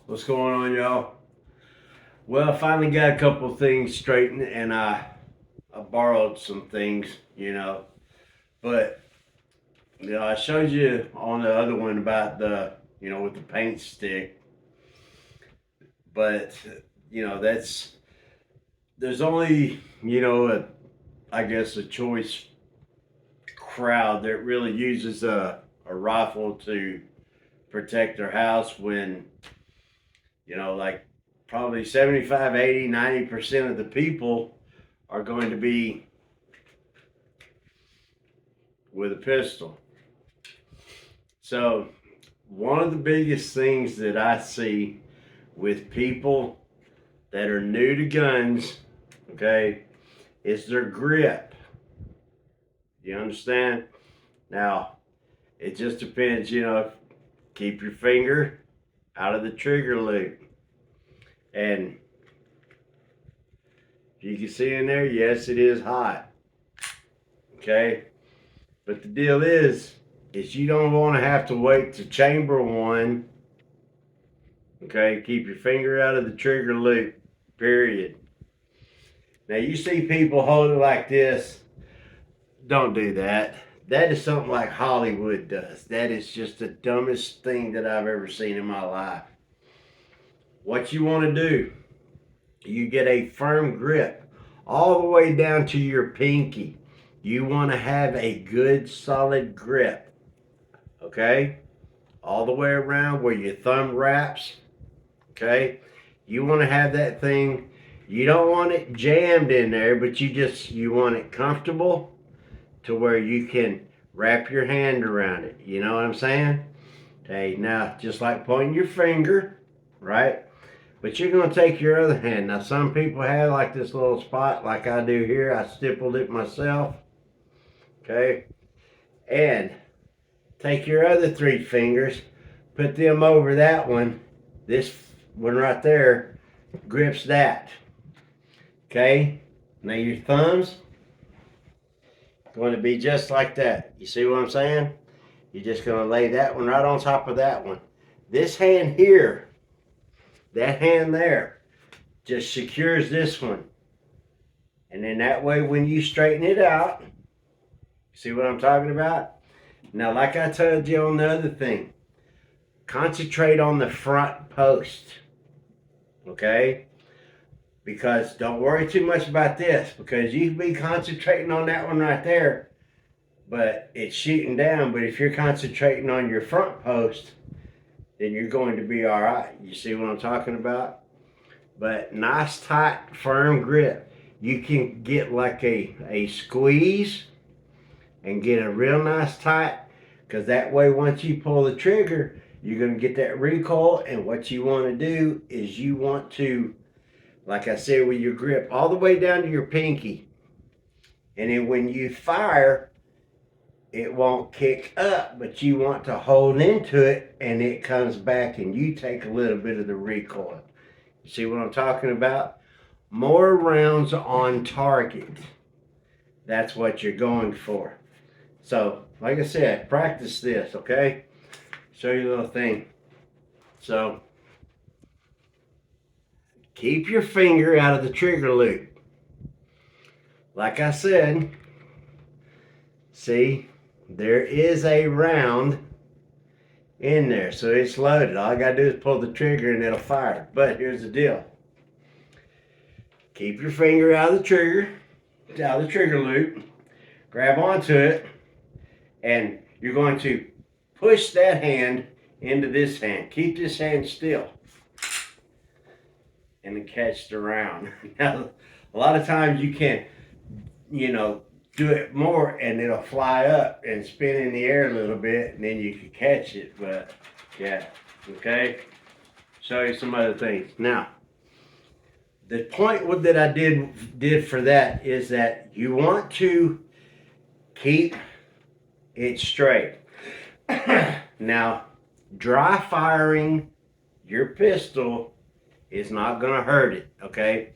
What's going on, y'all? Well, I finally got a couple things straightened, and I borrowed some things, but I showed you on the other one about the with the paint stick, but that's there's only I guess a choice crowd that really uses a rifle to protect their house when like probably 75, 80, 90% of the people are going to be with a pistol. So, one of the biggest things that I see with people that are new to guns, okay, is their grip. You understand? Now, it just depends, keep your finger out of the trigger loop. And you can see in there, yes, it is hot. Okay? But the deal is you don't want to have to wait to chamber one. Okay? Keep your finger out of the trigger loop, period. Now, you see people hold it like this. Don't do that. That is something like Hollywood does. That is just the dumbest thing that I've ever seen in my life. What you want to do, you get a firm grip all the way down to your pinky. You want to have a good solid grip, okay? All the way around where your thumb wraps, okay? You want to have that thing, you don't want it jammed in there, but you want it comfortable to where you can wrap your hand around it. You know what I'm saying? Okay, now just like pointing your finger, right? But you're going to take your other hand. Now, some people have like this little spot like I do here. I stippled it myself. Okay? And take your other three fingers, put them over that one. This one right there grips that. Okay? Now, your thumbs going to be just like that. You see what I'm saying? You're just going to lay that one right on top of that one. This hand here, that hand there, just secures this one. And then that way when you straighten it out, see what I'm talking about? Now, like I told you on the other thing, concentrate on the front post, okay? Because don't worry too much about this, because you can be concentrating on that one right there, but it's shooting down. But if you're concentrating on your front post, then you're going to be all right. You see what I'm talking about? But nice, tight, firm grip. You can get like a squeeze and get a real nice tight, because that way once you pull the trigger, you're going to get that recoil. And what you want to do is you want to, like I said, with your grip all the way down to your pinky. And then when you fire, it won't kick up, but you want to hold into it and it comes back and you take a little bit of the recoil. You see what I'm talking about? More rounds on target. That's what you're going for. So, like I said, practice this, okay? Show you a little thing. So, keep your finger out of the trigger loop. Like I said, see, there is a round in there, so it's loaded. All I gotta do is pull the trigger and it'll fire. But here's the deal. Keep your finger out of the trigger loop, grab onto it, and you're going to push that hand into this hand. Keep this hand still. And then catch the round. Now, a lot of times you can, do it more and it'll fly up and spin in the air a little bit and then you can catch it. But yeah, okay. Show you some other things. Now, the point that I did for that is that you want to keep it straight. Now, dry firing your pistol is not going to hurt it, okay?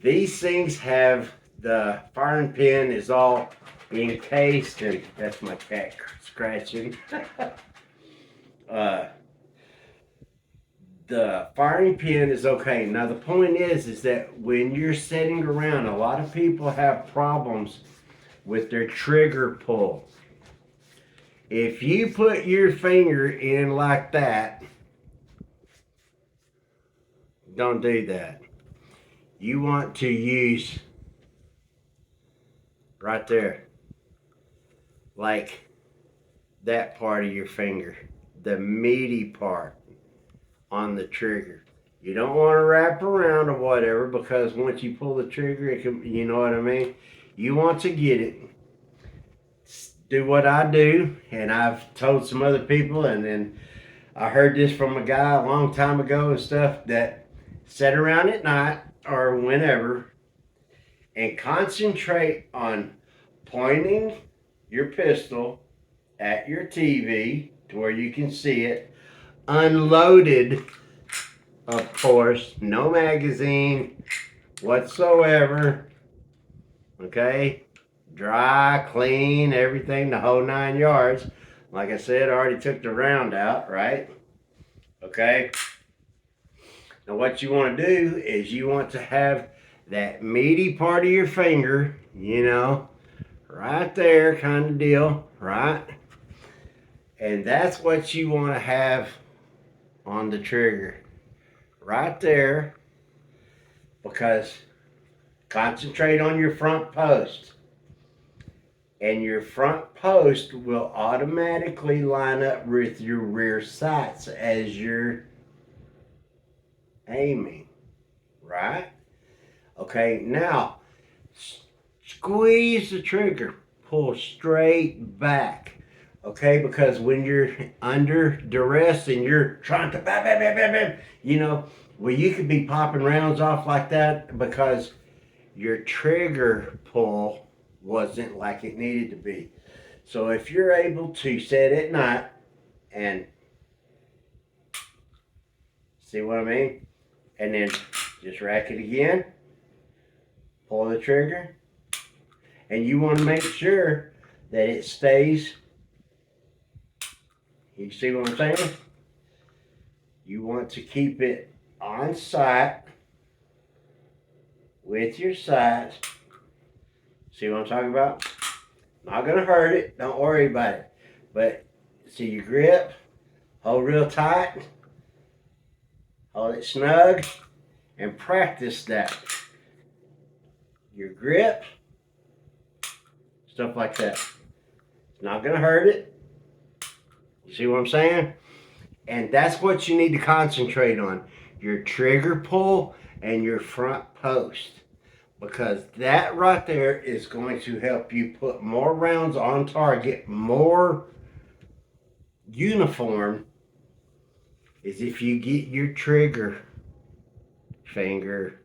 These things have, the firing pin is all encased, and that's my cat scratching. the firing pin is okay. Now the point is that when you're setting around, a lot of people have problems with their trigger pull. If you put your finger in like that, don't do that. You want to use right there, like that part of your finger, the meaty part on the trigger. You don't want to wrap around or whatever, because once you pull the trigger, it can, you know what I mean? You want to get it. Do what I do, and I've told some other people, and then I heard this from a guy a long time ago and stuff, that sit around at night or whenever and concentrate on pointing your pistol at your TV to where you can see it, unloaded, of course, no magazine whatsoever, okay? Dry, clean, everything, the whole 9 yards. Like I said, I already took the round out, right? Okay? Now what you want to do is you want to have that meaty part of your finger, you know, right there kind of deal, right? And that's what you want to have on the trigger, right there, because concentrate on your front post. And your front post will automatically line up with your rear sights as you're aiming, right? Okay, now squeeze the trigger, pull straight back, okay? Because when you're under duress and you're trying to bam, bam, bam, bam, bam, you know, well, you could be popping rounds off like that because your trigger pull wasn't like it needed to be. So if you're able to set at night and see what I mean, and then just rack it again, pull the trigger, and you want to make sure that it stays. You see what I'm saying? You want to keep it on sight with your sights. See what I'm talking about? Not gonna hurt it, don't worry about it. But see your grip, hold real tight, hold it snug, and practice that. Your grip, stuff like that. It's not gonna hurt it. You see what I'm saying? And that's what you need to concentrate on. Your trigger pull and your front post. Because that right there is going to help you put more rounds on target, more uniform, is if you get your trigger finger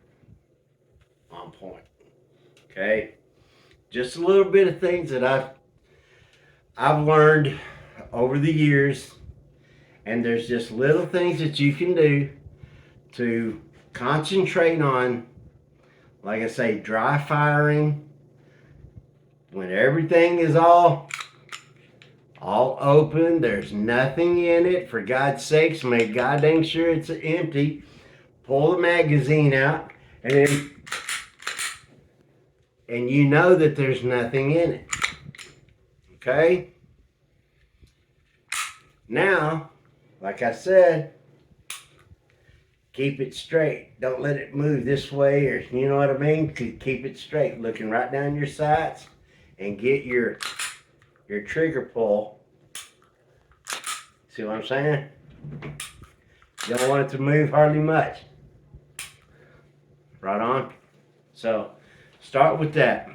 on point. Okay? Just a little bit of things that I've learned over the years, and there's just little things that you can do to concentrate on. Like I say, dry firing, when everything is all open, there's nothing in it, for God's sakes, make God dang sure it's empty. Pull the magazine out, and you know that there's nothing in it. Okay? Now, like I said, keep it straight. Don't let it move this way, or you know what I mean? Keep it straight, looking right down your sights, and get your trigger pull. See what I'm saying? You don't want it to move hardly much. Right on? So, start with that.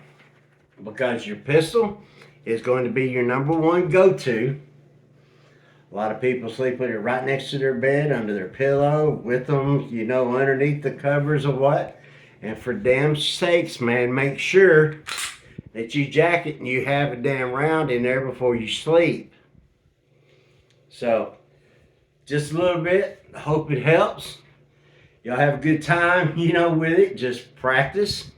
Because your pistol is going to be your number one go-to. A lot of people sleep with it right next to their bed, under their pillow, with them, you know, underneath the covers or what. And for damn sakes, man, make sure that you jack it and you have a damn round in there before you sleep. So, just a little bit. I hope it helps. Y'all have a good time, you know, with it. Just practice.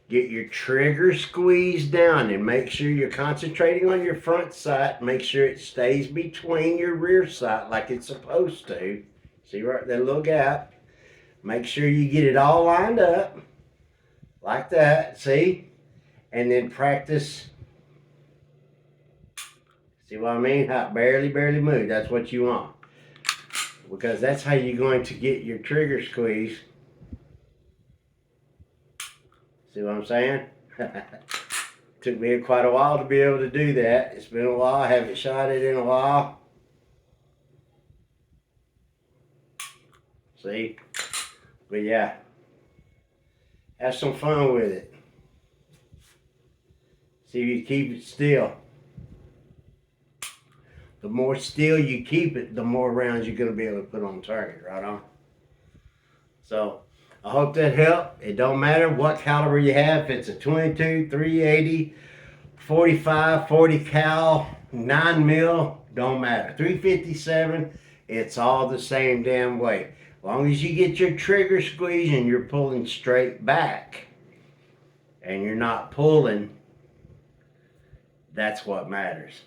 Get your trigger squeezed down and make sure you're concentrating on your front sight. Make sure it stays between your rear sight like it's supposed to. See right that little gap. Make sure you get it all lined up like that. See? And then practice. See what I mean? How it barely move. That's what you want. Because that's how you're going to get your trigger squeeze. See what I'm saying? Took me quite a while to be able to do that. It's been a while. I haven't shot it in a while. See? But yeah. Have some fun with it. See if you keep it still. The more still you keep it, the more rounds you're going to be able to put on target, right on? So, I hope that helped. It don't matter what caliber you have. If it's a 22, 380, 45, 40 cal, 9 mil, don't matter. 357, it's all the same damn way. As long as you get your trigger squeeze and you're pulling straight back and you're not pulling, that's what matters.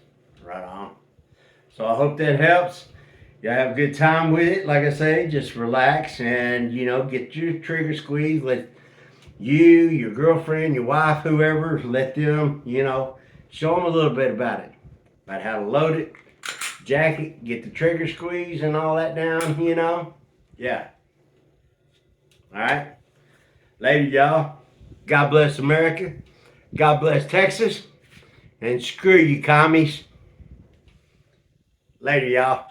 Right on. So I hope that helps. You have a good time with it. Like I say, just relax and, get your trigger squeeze. Let you, your girlfriend, your wife, whoever, let them, show them a little bit about it. About how to load it, jack it, get the trigger squeeze and all that down, Yeah. All right. Later, y'all. God bless America. God bless Texas. And screw you, commies. Later, y'all.